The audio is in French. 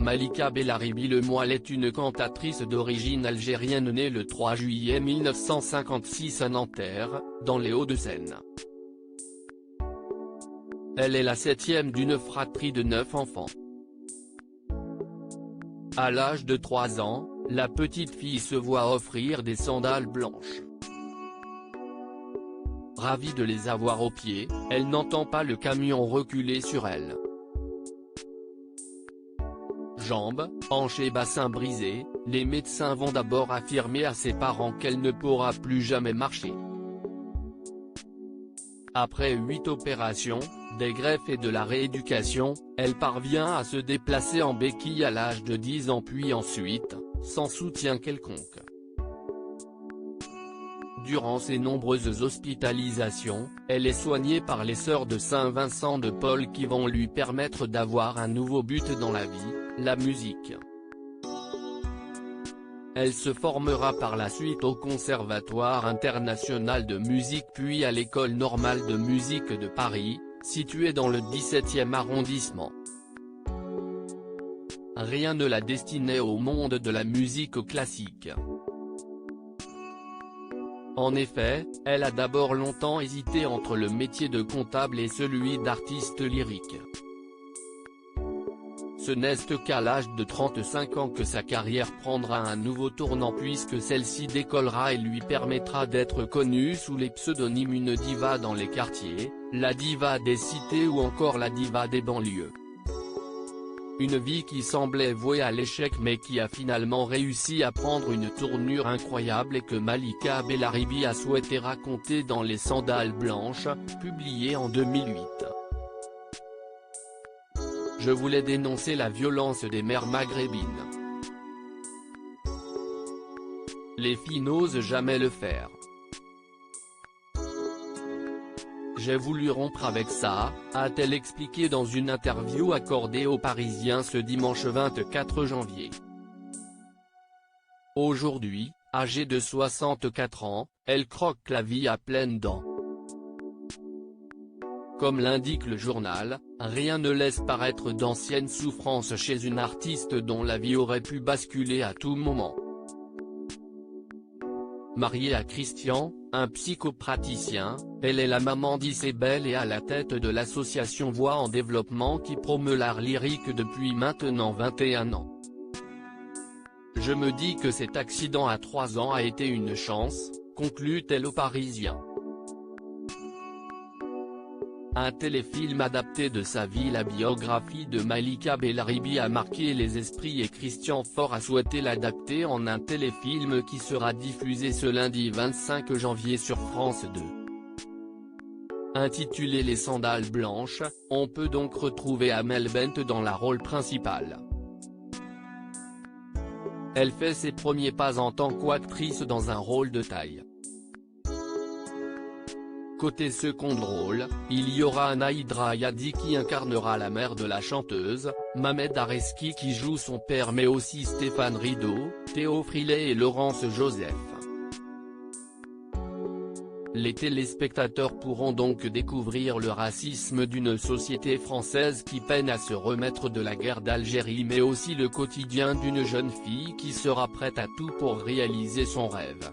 Malika Bellaribi Lemoyle est une cantatrice d'origine algérienne née le 3 juillet 1956 à Nanterre, dans les Hauts-de-Seine. Elle est la septième d'une fratrie de 9 enfants. À l'âge de 3 ans, la petite fille se voit offrir des sandales blanches. Ravie de les avoir aux pieds, elle n'entend pas le camion reculer sur elle. Jambes, hanches et bassin brisés, les médecins vont d'abord affirmer à ses parents qu'elle ne pourra plus jamais marcher. Après 8 opérations, des greffes et de la rééducation, elle parvient à se déplacer en béquille à l'âge de 10 ans puis ensuite, sans soutien quelconque. Durant ses nombreuses hospitalisations, elle est soignée par les sœurs de Saint-Vincent de Paul qui vont lui permettre d'avoir un nouveau but dans la vie, la musique. Elle se formera par la suite au Conservatoire international de musique puis à l'École normale de musique de Paris, située dans le 17e arrondissement. Rien ne la destinait au monde de la musique classique. En effet, elle a d'abord longtemps hésité entre le métier de comptable et celui d'artiste lyrique. Ce n'est qu'à l'âge de 35 ans que sa carrière prendra un nouveau tournant puisque celle-ci décollera et lui permettra d'être connue sous les pseudonymes une diva dans les quartiers, la diva des cités ou encore la diva des banlieues. Une vie qui semblait vouée à l'échec mais qui a finalement réussi à prendre une tournure incroyable et que Malika Bellaribi a souhaité raconter dans Les Sandales Blanches, publié en 2008. Je voulais dénoncer la violence des mères maghrébines. Les filles n'osent jamais le faire. J'ai voulu rompre avec ça, a-t-elle expliqué dans une interview accordée aux Parisiens ce dimanche 24 janvier. Aujourd'hui, âgée de 64 ans, elle croque la vie à pleines dents. Comme l'indique le journal, rien ne laisse paraître d'anciennes souffrances chez une artiste dont la vie aurait pu basculer à tout moment. Mariée à Christian, un psychopraticien, elle est la maman d'Isabelle et à la tête de l'association Voix en Développement qui promeut l'art lyrique depuis maintenant 21 ans. Je me dis que cet accident à 3 ans a été une chance, conclut-elle aux Parisiens. Un téléfilm adapté de sa vie, la biographie de Malika Bellaribi, a marqué les esprits et Christian Faure a souhaité l'adapter en un téléfilm qui sera diffusé ce lundi 25 janvier sur France 2. Intitulé Les Sandales Blanches, on peut donc retrouver Amel Bent dans le rôle principal. Elle fait ses premiers pas en tant qu'actrice dans un rôle de taille. Côté second rôle, il y aura Anaïdra Ayadi qui incarnera la mère de la chanteuse, Mamed Areski qui joue son père mais aussi Stéphane Rideau, Théo Frilet et Laurence Joseph. Les téléspectateurs pourront donc découvrir le racisme d'une société française qui peine à se remettre de la guerre d'Algérie mais aussi le quotidien d'une jeune fille qui sera prête à tout pour réaliser son rêve.